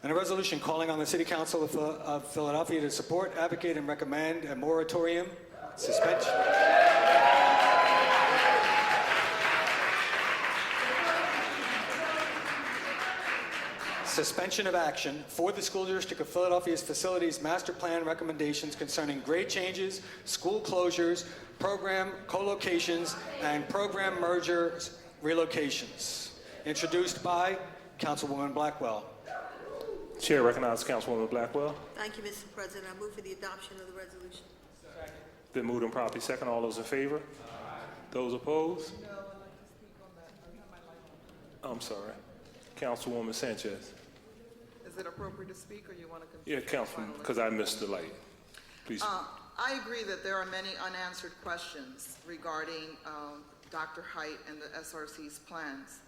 And a resolution calling on the City Council of Philadelphia to support, advocate, and recommend a moratorium, suspension of action for the School District of Philadelphia's facilities master plan recommendations concerning grade changes, school closures, program co-locations, and program mergers relocations. Introduced by Councilwoman Blackwell. Chair recognizes Councilwoman Blackwell. Thank you, Mr. President. I move for the adoption of the resolution. Been moved and properly second. All those in favor? Aye. Those opposed? No, I'd like to speak on that. I have my mic on. I'm sorry. Councilwoman Sanchez. Is it appropriate to speak, or you want to Yeah, continue? Councilwoman, because I missed the light. Please. I agree that there are many unanswered questions regarding Dr. Height and the SRC's plans.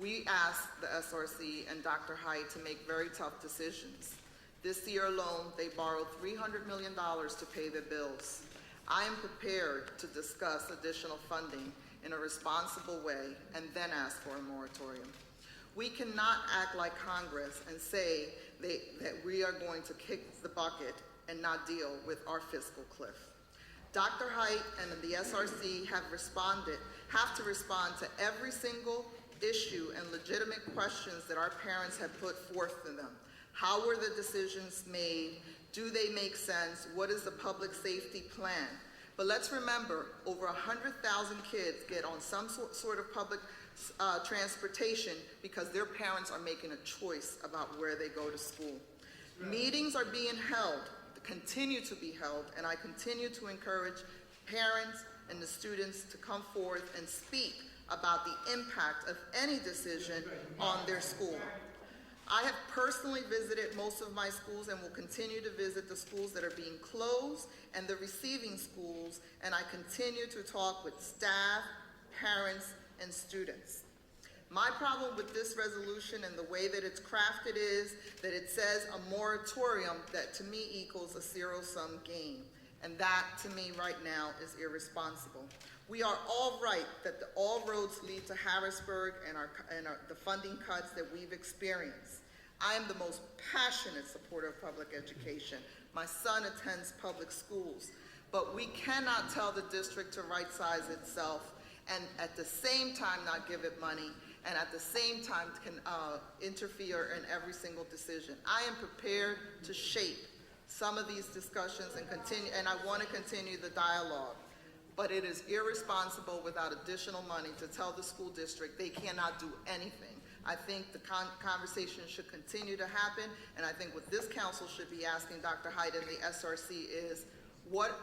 We asked the SRC and Dr. Height to make very tough decisions. This year alone, they borrowed $300 million to pay their bills. I am prepared to discuss additional funding in a responsible way and then ask for a moratorium. We cannot act like Congress and say that we are going to kick the bucket and not deal with our fiscal cliff. Dr. Height and the SRC have to respond to every single issue and legitimate questions that our parents have put forth to them. How were the decisions made? Do they make sense? What is the public safety plan? But let's remember, over 100,000 kids get on some sort of public transportation because their parents are making a choice about where they go to school. Meetings are being held, continue to be held, and I continue to encourage parents and the students to come forth and speak about the impact of any decision on their school. I have personally visited most of my schools and will continue to visit the schools that are being closed and the receiving schools, and I continue to talk with staff, parents, and students. My problem with this resolution and the way that it's crafted is that it says a moratorium that to me equals a zero-sum game. And that, to me, right now, is irresponsible. We are all right that all roads lead to Harrisburg and the funding cuts that we've experienced. I am the most passionate supporter of public education. My son attends public schools. But we cannot tell the district to right-size itself and at the same time not give it money, and at the same time can interfere in every single decision. I am prepared to shape some of these discussions and continue, and I want to continue the dialogue. But it is irresponsible without additional money to tell the school district they cannot do anything. I think the conversation should continue to happen, and I think what this council should be asking Dr. Height and the SRC is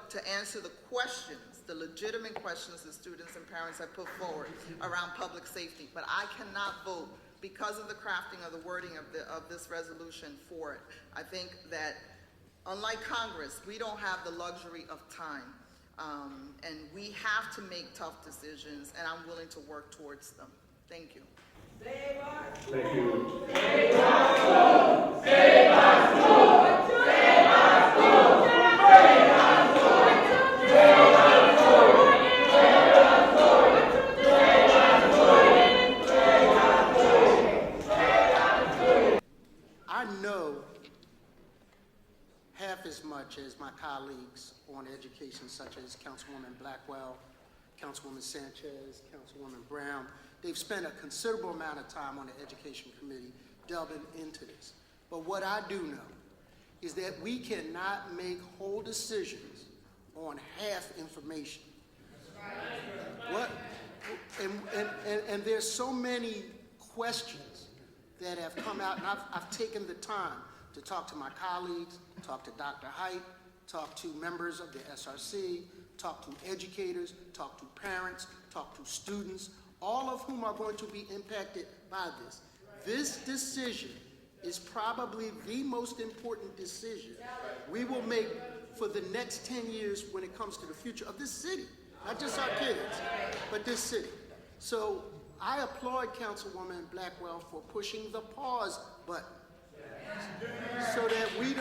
to answer the questions, the legitimate questions that students and parents have put forward around public safety. But I cannot vote because of the crafting of the wording of this resolution for it. I think that unlike Congress, we don't have the luxury of time. And we have to make tough decisions, and I'm willing to work towards them. Thank you. Thank you. I know half as much as my colleagues on education, such as Councilwoman Blackwell, Councilwoman Sanchez, Councilwoman Brown. They've spent a considerable amount of time on the Education Committee delving into this. But what I do know is that we cannot make whole decisions on half information. What? And there's so many questions that have come out, and I've taken the time to talk to my colleagues, talk to Dr. Height, talk to members of the SRC, talk to educators, talk to parents, talk to students, all of whom are going to be impacted by this. This decision is probably the most important decision we will make for the next 10 years when it comes to the future of this city. Not just our kids, but this city. So I applaud Councilwoman Blackwell for pushing the pause button so that we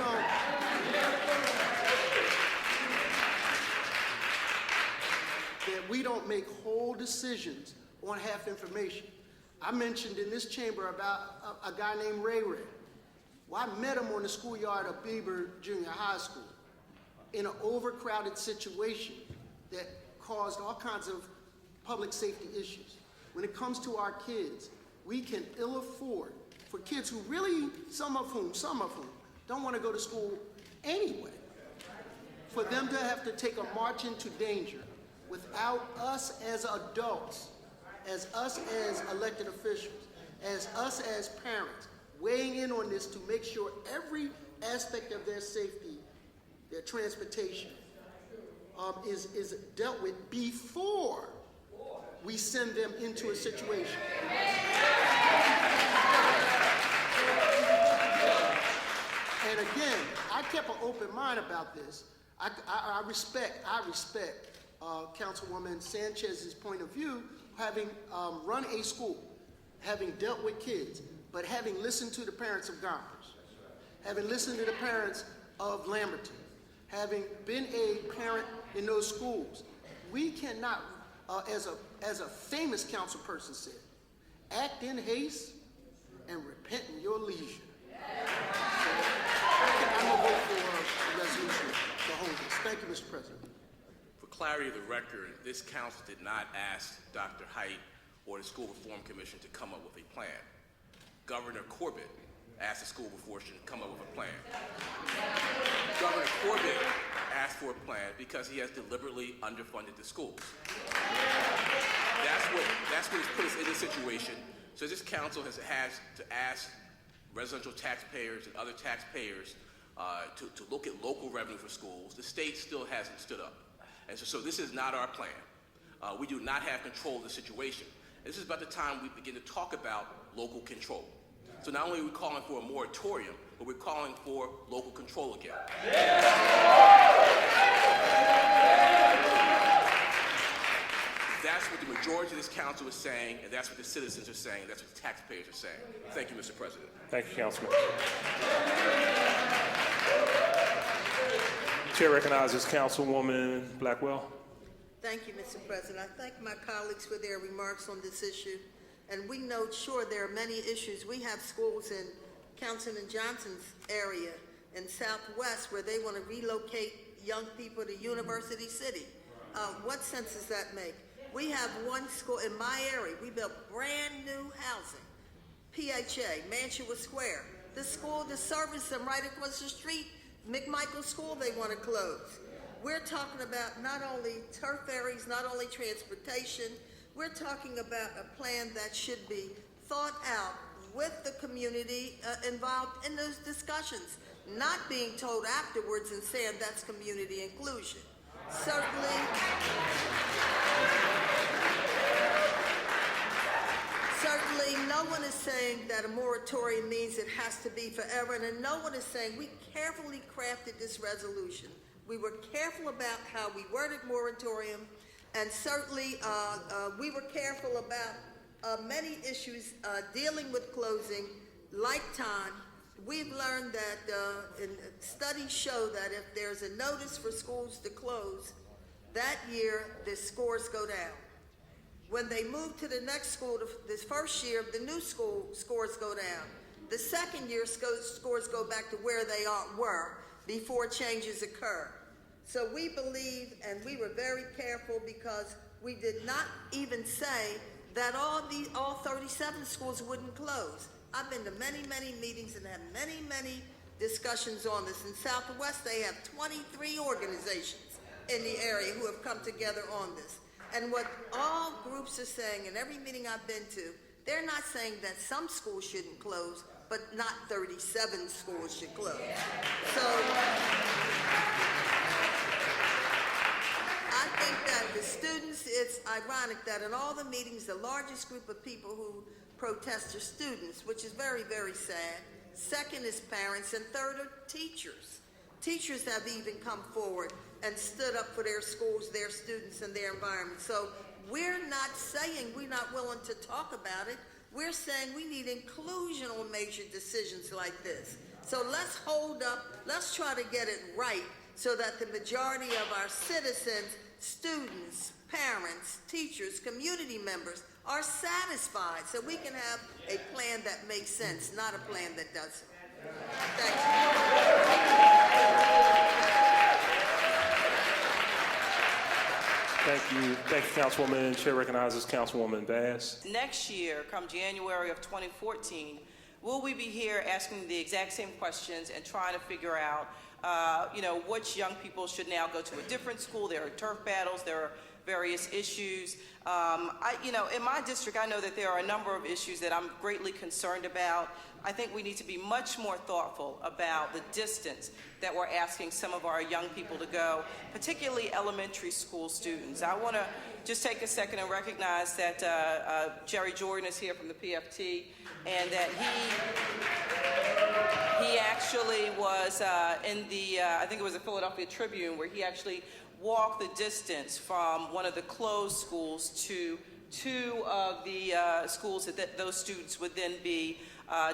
don't make whole decisions on half information. I mentioned in this chamber about a guy named Ray Ray. Well, I met him on the schoolyard of Beaver Junior High School in an overcrowded situation that caused all kinds of public safety issues. When it comes to our kids, we can ill afford for kids who really, some of whom don't want to go to school anyway, for them to have to take a march into danger without us as adults, as us as elected officials, as us as parents, weighing in on this to make sure every aspect of their safety, their transportation, is dealt with before we send them into a situation. And again, I kept an open mind about this. I respect Councilwoman Sanchez's point of view, having run a school, having dealt with kids, but having listened to the parents of Gompers, having listened to the parents of Lamberton, having been a parent in those schools, we cannot, as a famous council person said, act in haste and repent in your leisure. I'm going to vote for the resolution to hold this. Thank you, Mr. President. For clarity of the record, this council did not ask Dr. Height or the School Reform Commission to come up with a plan. Governor Corbett asked the School Reform Commission to come up with a plan. Governor Corbett asked for a plan because he has deliberately underfunded the schools. That's what has put us in this situation. So this council has to ask residential taxpayers and other taxpayers to look at local revenue for schools. The state still hasn't stood up. And so this is not our plan. We do not have control of the situation. And this is about the time we begin to talk about local control. So not only are we calling for a moratorium, but we're calling for local control again. That's what the majority of this council is saying, and that's what the citizens are saying, and that's what the taxpayers are saying. Thank you, Mr. President. Thank you, Councilman. Chair recognizes Councilwoman Blackwell. Thank you, Mr. President. I thank my colleagues for their remarks on this issue. And we know, sure, there are many issues. We have schools in Councilman Johnson's area in Southwest where they want to relocate young people to University City. What sense does that make? We have one school in my area. We built brand new housing, PHA, Mantua Square. The school to service them right across the street, McMichael School, they want to close. We're talking about not only turf areas, not only transportation, we're talking about a plan that should be thought out with the community involved in those discussions, not being told afterwards and saying that's community inclusion. Certainly, no one is saying that a moratorium means it has to be forever, and no one is saying we carefully crafted this resolution. We were careful about how we worded moratorium, and certainly we were careful about many issues dealing with closing, like time. We've learned that studies show that if there's a notice for schools to close, that year the scores go down. When they move to the next school, this first year, the new school scores go down. The second year scores go back to where they were before changes occur. So we believe, and we were very careful because we did not even say that all 37 schools wouldn't close. I've been to many, many meetings and had many, many discussions on this. In Southwest, they have 23 organizations in the area who have come together on this. And what all groups are saying, in every meeting I've been to, they're not saying that some schools shouldn't close, but not 37 schools should close. So I think that the students, it's ironic that in all the meetings, the largest group of people who protest are students, which is very, very sad. Second is parents, and third are teachers. Teachers have even come forward and stood up for their schools, their students, and their environment. So we're not saying we're not willing to talk about it. We're saying we need inclusion on major decisions like this. So let's hold up, let's try to get it right so that the majority of our citizens, students, parents, teachers, community members are satisfied so we can have a plan that makes sense, not a plan that doesn't. Thank you. Thank you, Councilwoman. Chair recognizes Councilwoman Bass. Next year, come January of 2014, will we be here asking the exact same questions and trying to figure out, which young people should now go to a different school? There are turf battles. There are various issues. In my district, I know that there are a number of issues that I'm greatly concerned about. I think we need to be much more thoughtful about the distance that we're asking some of our young people to go, particularly elementary school students. I want to just take a second and recognize that Jerry Jordan is here from the PFT, and that he actually was in the, I think it was the Philadelphia Tribune, where he actually walked the distance from one of the closed schools to two of the schools that those students would then be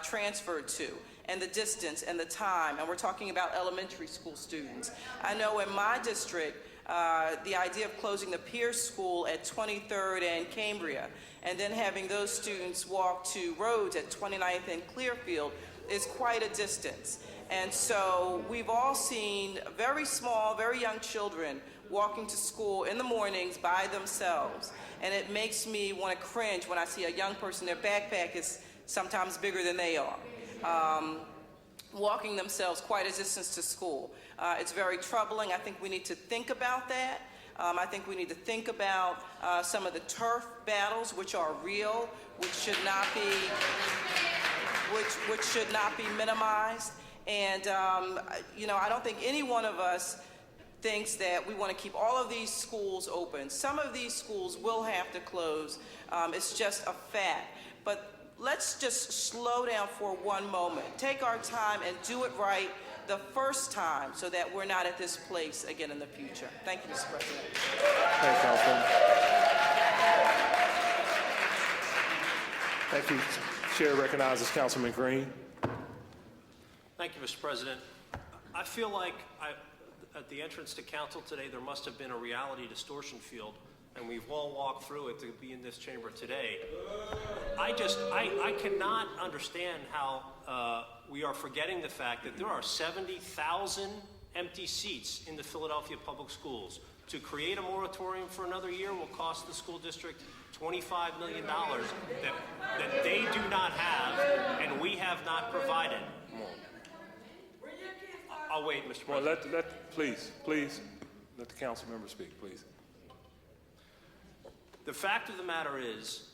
transferred to, and the distance and the time, and we're talking about elementary school students. I know in my district, the idea of closing the Pierce School at 23rd and Cambria, and then having those students walk to Rhodes at 29th and Clearfield is quite a distance. And so we've all seen very small, very young children walking to school in the mornings by themselves. And it makes me want to cringe when I see a young person, their backpack is sometimes bigger than they are, walking themselves quite a distance to school. It's very troubling. I think we need to think about that. I think we need to think about some of the turf battles, which are real, which should not be minimized. And I don't think any one of us thinks that we want to keep all of these schools open. Some of these schools will have to close. It's just a fact. But let's just slow down for one moment. Take our time and do it right the first time so that we're not at this place again in the future. Thank you, Mr. President. Thank you, Councilwoman. Thank you. Chair recognizes Councilman Green. Thank you, Mr. President. I feel like at the entrance to council today, there must have been a reality distortion field, and we've all walked through it to be in this chamber today. I cannot understand how we are forgetting the fact that there are 70,000 empty seats in the Philadelphia public schools. To create a moratorium for another year will cost the school district $25 million that they do not have and we have not provided. I'll wait, Mr. President. Well, please, let the council member speak, please. The fact of the matter is,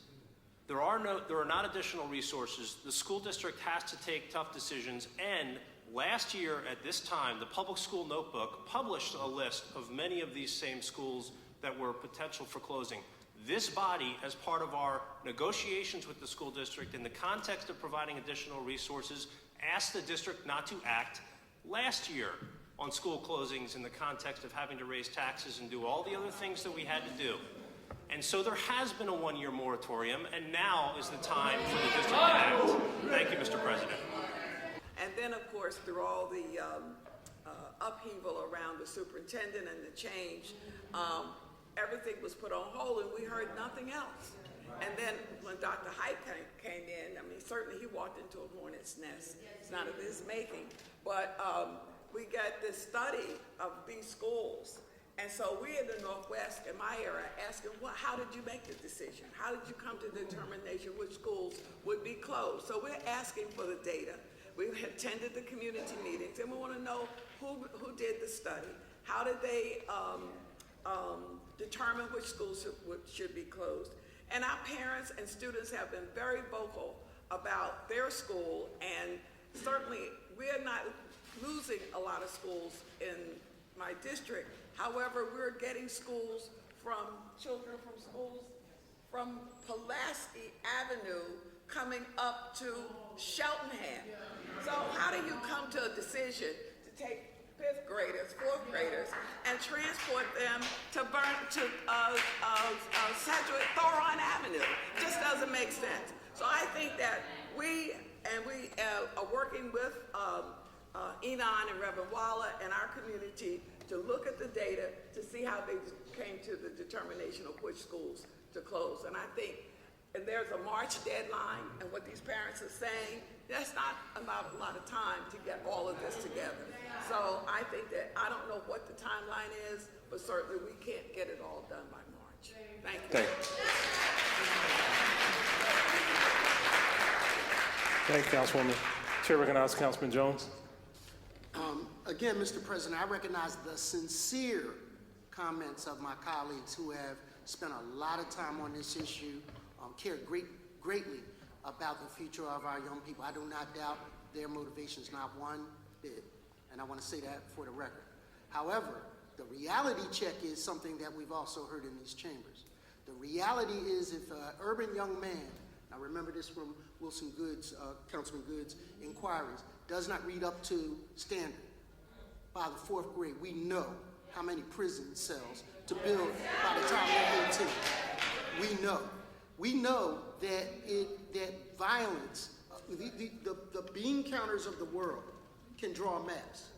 there are not additional resources. The school district has to take tough decisions, and last year at this time, the Public School Notebook published a list of many of these same schools that were potential for closing. This body, as part of our negotiations with the school district in the context of providing additional resources, asked the district not to act last year on school closings in the context of having to raise taxes and do all the other things that we had to do. And so there has been a one-year moratorium, and now is the time for the district to act. Thank you, Mr. President. And then, of course, through all the upheaval around the superintendent and the change, everything was put on hold, and we heard nothing else. And then when Dr. Haidt came in, I mean, certainly he walked into a hornet's nest. It's not of his making. But we got this study of these schools. And so we in the Northwest, in my era, asking, how did you make the decision? How did you come to the determination which schools would be closed? So we're asking for the data. We've attended the community meetings, and we want to know who did the study. How did they determine which schools should be closed? And our parents and students have been very vocal about their school, and certainly we're not losing a lot of schools in my district. However, we're getting children from schools from Pulaski Avenue coming up to Cheltenham. So how do you come to a decision to take fifth graders, fourth graders, and transport them to Sedgwick Thoron Avenue? It just doesn't make sense. So I think that we are working with Enon and Reverend Waller and our community to look at the data to see how they came to the determination of which schools to close. And I think there's a March deadline, and what these parents are saying That's not a lot of time to get all of this together. So I think that, I don't know what the timeline is, but certainly we can't get it all done by March. Thank you. Thank you, Councilwoman. Chair recognizes Councilman Jones. Again, Mr. President, I recognize the sincere comments of my colleagues who have spent a lot of time on this issue, care greatly about the future of our young people. I do not doubt their motivations, not one bit, and I want to say that for the record. However, the reality check is something that we've also heard in these chambers. The reality is if an urban young man, I remember this from Wilson Goods, Councilman Goods' inquiries, does not read up to standard by the 4th grade, we know how many prison cells to build by the time they're 18. We know that violence, the bean counters of the world can draw maps.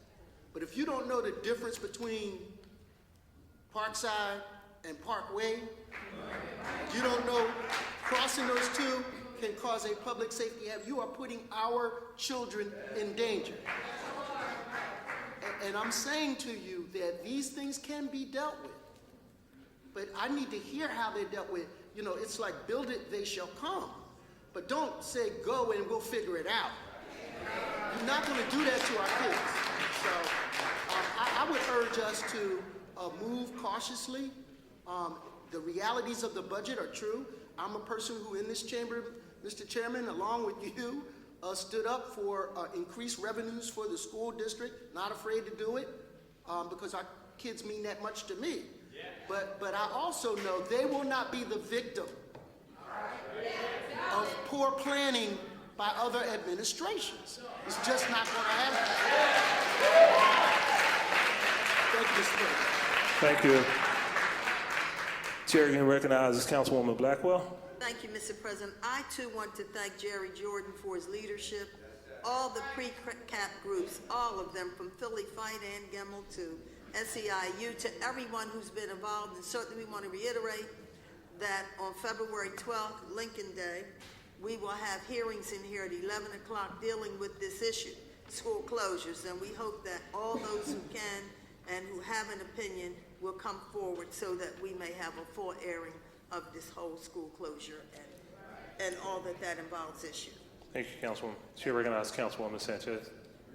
But if you don't know the difference between Parkside and Parkway, you don't know crossing those two can cause a public safety hazard. You are putting our children in danger. And I'm saying to you that these things can be dealt with, but I need to hear how they're dealt with. You know, it's like build it, they shall come. But don't say go and we'll figure it out. You're not going to do that to our kids. So I would urge us to move cautiously. The realities of the budget are true. I'm a person who in this chamber, Mr. Chairman, along with you, stood up for increased revenues for the school district, not afraid to do it, because our kids mean that much to me. Yeah. But I also know they will not be the victim of poor planning by other administrations. It's just not going to happen. Thank you, Mr. President. Thank you. Chair again recognizes Councilwoman Blackwell. Thank you, Mr. President. I too want to thank Jerry Jordan for his leadership. All the pre-cap groups, all of them, from Philly Fight and Gemmel to SEIU, to everyone who's been involved. And certainly we want to reiterate that on February 12th, Lincoln Day, we will have hearings in here at 11 o'clock dealing with this issue, school closures. And we hope that all those who can and who have an opinion will come forward so that we may have a full airing of this whole school closure and all that involves issue. Thank you, Councilwoman. Chair recognizes Councilwoman Sanchez.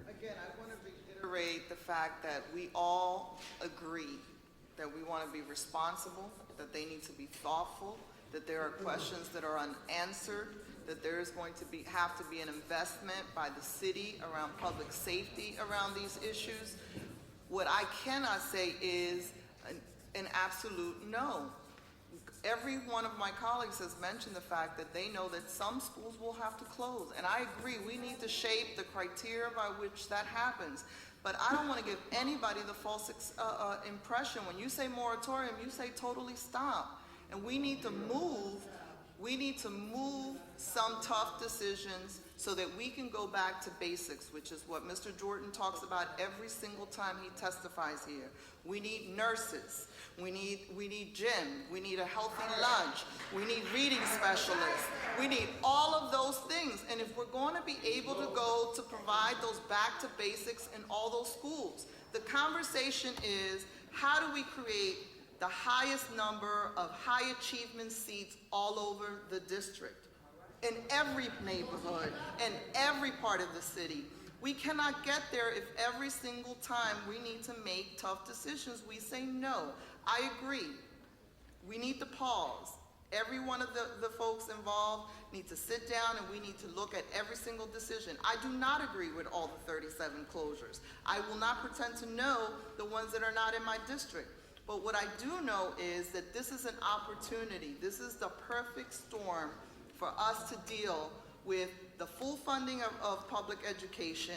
Again, I want to reiterate the fact that we all agree that we want to be responsible, that they need to be thoughtful, that there are questions that are unanswered, that there is going to have to be an investment by the city around public safety around these issues. What I cannot say is an absolute no. Every one of my colleagues has mentioned the fact that they know that some schools will have to close. And I agree, we need to shape the criteria by which that happens. But I don't want to give anybody the false impression. When you say moratorium, you say totally stop. And we need to move some tough decisions so that we can go back to basics, which is what Mr. Jordan talks about every single time he testifies here. We need nurses. We need gym. We need a healthy lunch. We need reading specialists. We need all of those things. And if we're going to be able to go to provide those back to basics in all those schools, the conversation is how do we create the highest number of high achievement seats all over the district, in every neighborhood, and every part of the city. We cannot get there if every single time we need to make tough decisions, we say no. I agree. We need to pause. Every one of the folks involved need to sit down and we need to look at every single decision. I do not agree with all the 37 closures. I will not pretend to know the ones that are not in my district. But what I do know is that this is an opportunity. This is the perfect storm for us to deal with the full funding of public education.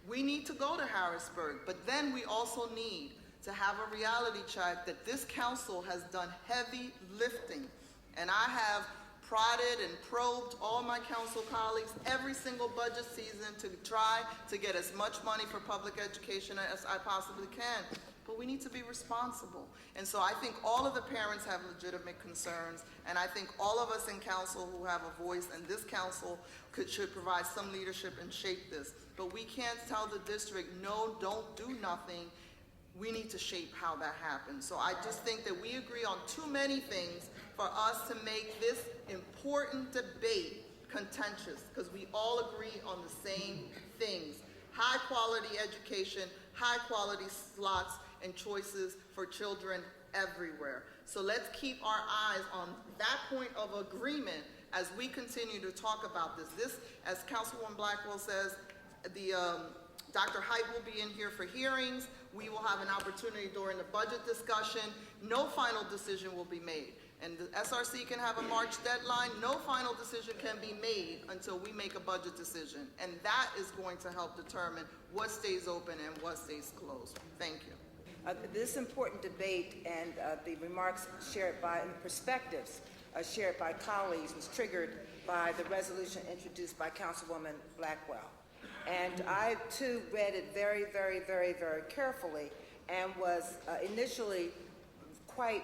We need to go to Harrisburg, but then we also need to have a reality check that this council has done heavy lifting. And I have prodded and probed all my council colleagues every single budget season to try to get as much money for public education as I possibly can. But we need to be responsible. And so I think all of the parents have legitimate concerns, and I think all of us in council who have a voice, and this council should provide some leadership and shape this. But we can't tell the district, no, don't do nothing. We need to shape how that happens. So I just think that we agree on too many things for us to make this important debate contentious, because we all agree on the same things. High quality education, high quality slots and choices for children everywhere. So let's keep our eyes on that point of agreement as we continue to talk about this. This, as Councilwoman Blackwell says, Dr. Height will be in here for hearings. We will have an opportunity during the budget discussion. No final decision will be made. And the SRC can have a March deadline. No final decision can be made until we make a budget decision. And that is going to help determine what stays open and what stays closed. Thank you. This important debate and the remarks shared by, and perspectives shared by colleagues was triggered by the resolution introduced by Councilwoman Blackwell. And I, too, read it very, very, very, very carefully and was initially quite,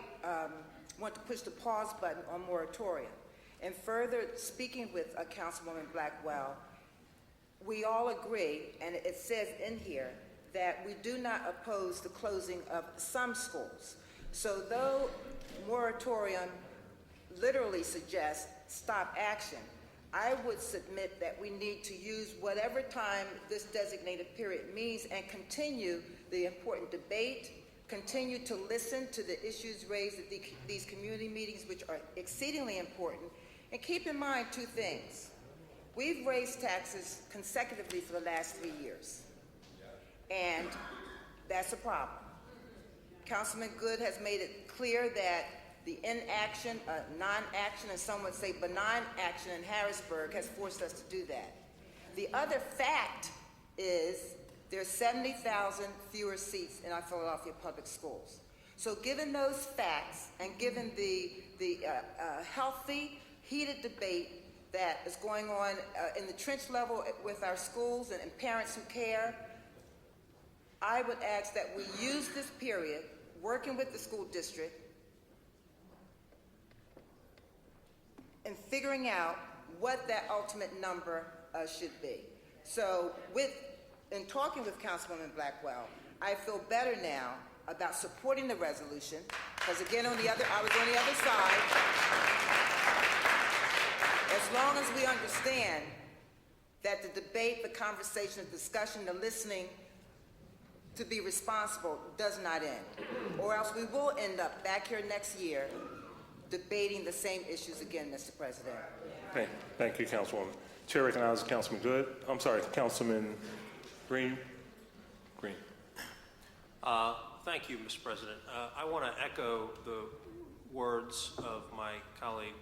want to push the pause button on moratorium. And further speaking with Councilwoman Blackwell, we all agree, and it says in here, that we do not oppose the closing of some schools. So though moratorium literally suggests stop action, I would submit that we need to use whatever time this designated period means and continue the important debate, continue to listen to the issues raised at these community meetings, which are exceedingly important. And keep in mind two things. We've raised taxes consecutively for the last 3 years. And that's a problem. Councilman Good has made it clear that the inaction, non-action, and some would say benign action in Harrisburg has forced us to do that. The other fact is there's 70,000 fewer seats in our Philadelphia public schools. So given those facts and given the healthy, heated debate that is going on in the trench level with our schools and parents who care, I would ask that we use this period, working with the school district, and figuring out what that ultimate number should be. So in talking with Councilwoman Blackwell, I feel better now about supporting the resolution, because again, I was on the other side. As long as we understand that the debate, the conversation, the discussion, the listening to be responsible does not end. Or else we will end up back here next year debating the same issues again, Mr. President. Thank you, Councilwoman. Chair recognizes Councilman Good. I'm sorry, Councilman Green. Thank you, Mr. President. I want to echo the words of my colleague,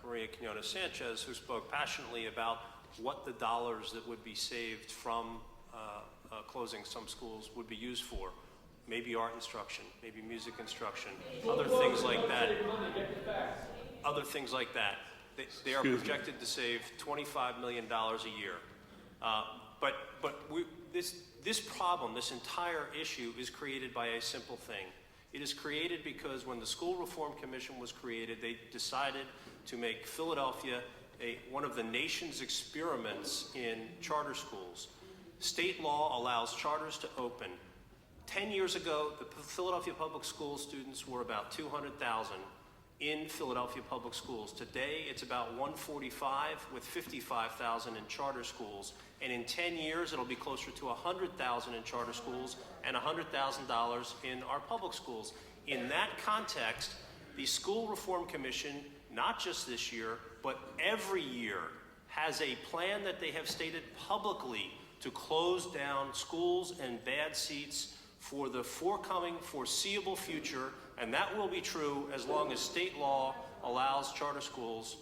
Maria Quinones-Sanchez, who spoke passionately about what the dollars that would be saved from closing some schools would be used for. Maybe art instruction, maybe music instruction, other things like that. They are projected to save $25 million a year. This problem, this entire issue, is created by a simple thing. It is created because when the School Reform Commission was created, they decided to make Philadelphia one of the nation's experiments in charter schools. State law allows charters to open. 10 years ago, the Philadelphia public school students were about 200,000 in Philadelphia public schools. Today, it's about 145 with 55,000 in charter schools. And in 10 years, it'll be closer to 100,000 in charter schools and $100,000 in our public schools. In that context, the School Reform Commission, not just this year, but every year, has a plan that they have stated publicly to close down schools and bad seats for the forthcoming foreseeable future, and that will be true as long as state law allows charter schools,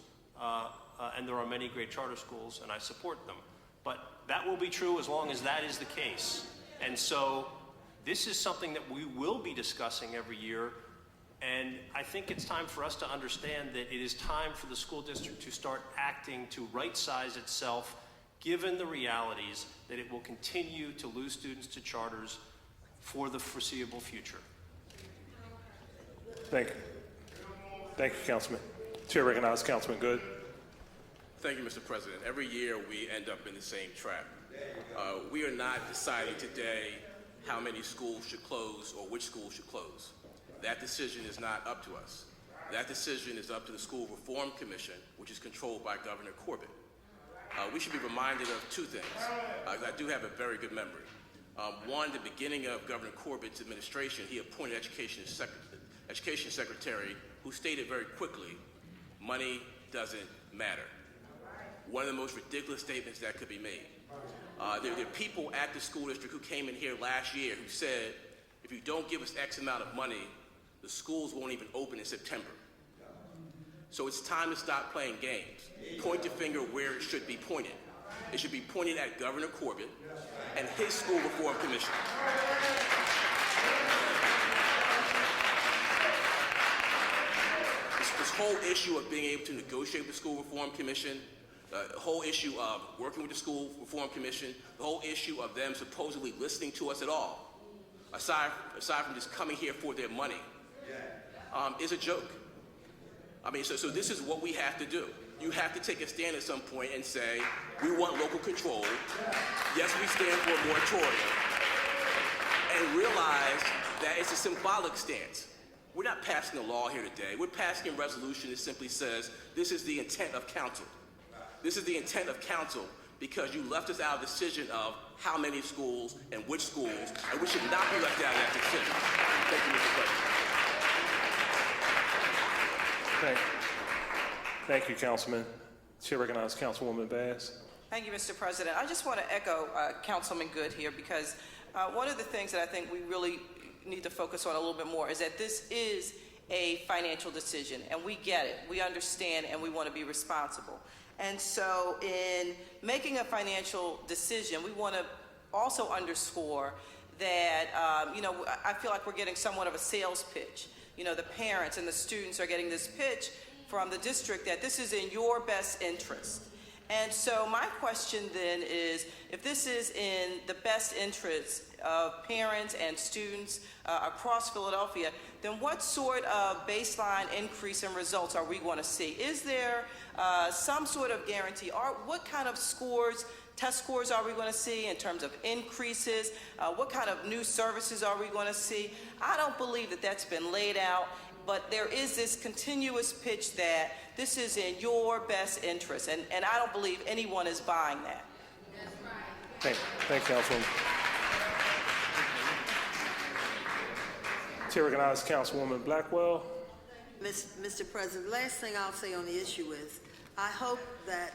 and there are many great charter schools, and I support them. But that will be true as long as that is the case. And so this is something that we will be discussing every year, And I think it's time for us to understand that it is time for the school district to start acting to right-size itself, given the realities that it will continue to lose students to charters for the foreseeable future. Thank you. Thank you, Councilman. Chair recognizes Councilman Good. Thank you, Mr. President. Every year we end up in the same trap. We are not deciding today how many schools should close or which schools should close. That decision is not up to us. That decision is up to the School Reform Commission, which is controlled by Governor Corbett. We should be reminded of two things. I do have a very good memory. One, the beginning of Governor Corbett's administration, he appointed Education Secretary who stated very quickly, money doesn't matter. One of the most ridiculous statements that could be made. There are people at the school district who came in here last year who said, if you don't give us X amount of money, the schools won't even open in September. So it's time to stop playing games. Point your finger where it should be pointed. It should be pointed at Governor Corbett and his School Reform Commission. This whole issue of being able to negotiate with the School Reform Commission, the whole issue of working with the School Reform Commission, the whole issue of them supposedly listening to us at all, aside from just coming here for their money, is a joke. I mean, so this is what we have to do. You have to take a stand at some point and say, we want local control. Yes, we stand for a moratorium. And realize that it's a symbolic stance. We're not passing a law here today. We're passing a resolution that simply says, this is the intent of council. This is the intent of council because you left us out of the decision of how many schools and which schools, and we should not be left out of that decision. Thank you, Mr. President. Thank you, Councilman. Chair recognizes Councilwoman Bass. Thank you, Mr. President. I just want to echo Councilman Good here because one of the things that I think we really need to focus on a little bit more is that this is a financial decision, and we get it. We understand, and we want to be responsible. And so in making a financial decision, we want to also underscore that, I feel like we're getting somewhat of a sales pitch. The parents and the students are getting this pitch from the district that this is in your best interest. And so my question then is, if this is in the best interest of parents and students across Philadelphia, then what sort of baseline increase in results are we going to see? Is there some sort of guarantee? What kind of test scores are we going to see in terms of increases? What kind of new services are we going to see? I don't believe that that's been laid out, but there is this continuous pitch that this is in your best interest, and I don't believe anyone is buying that. Thank you, Councilwoman. Chair recognizes Councilwoman Blackwell. Mr. President, last thing I'll say on the issue is, I hope that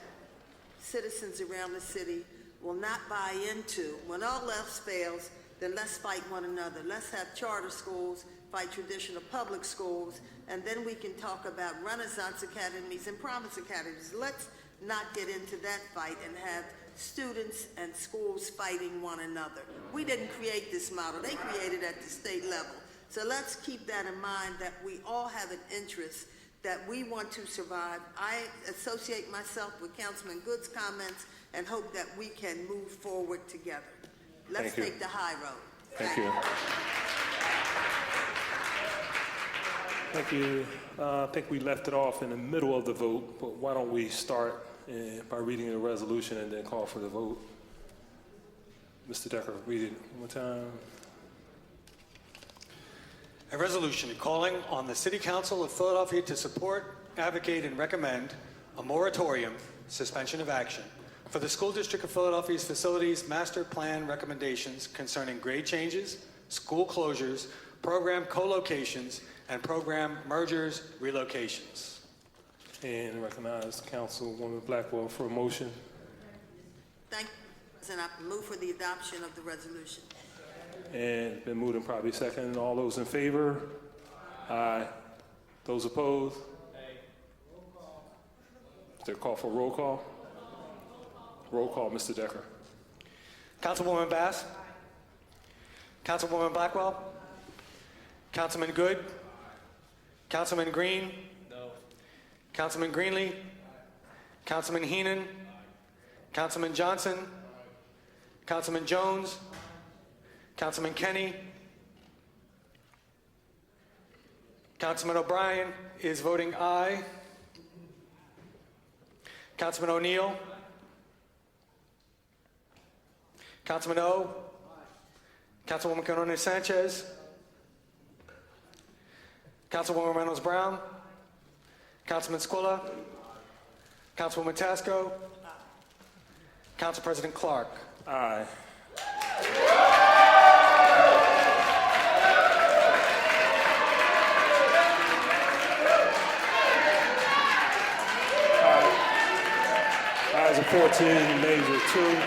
citizens around the city will not buy into, when all else fails, then let's fight one another. Let's have charter schools fight traditional public schools, and then we can talk about Renaissance academies and promise academies. Let's not get into that fight and have students and schools fighting one another. We didn't create this model. They created it at the state level. So let's keep that in mind, that we all have an interest, that we want to survive. I associate myself with Councilman Good's comments and hope that we can move forward together. Let's take the high road. Thank you. Thank you. I think we left it off in the middle of the vote, but why don't we start by reading the resolution and then call for the vote. Mr. Decker, read it one more time. A resolution calling on the City Council of Philadelphia to support, advocate, and recommend a moratorium, suspension of action, for the School District of Philadelphia's facilities master plan recommendations concerning grade changes, school closures, program co-locations, and program mergers, relocations. And recognize Councilwoman Blackwell for a motion. Thank you, President. I move for the adoption of the resolution. And been moved and probably second. All those in favor? Aye. Those opposed? Is there a call for roll call? Roll call, Mr. Decker. Councilwoman Bass? Councilwoman Blackwell? Councilman Good? Councilman Green? No. Councilman Greenlee? Councilman Heenan? Councilman Johnson? Councilman Jones? Councilman Kenny? Councilman O'Brien is voting aye. Councilman O'Neill? Councilman O? Councilwoman Coronel Sanchez? Councilwoman Reynolds Brown? Councilman Squilla? Councilwoman Tasco? Council President Clark? Aye. Ayes are 14, nays are 2.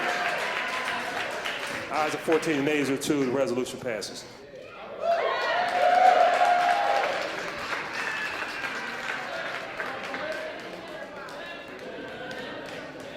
Ayes are 14, nays are 2. The resolution passes.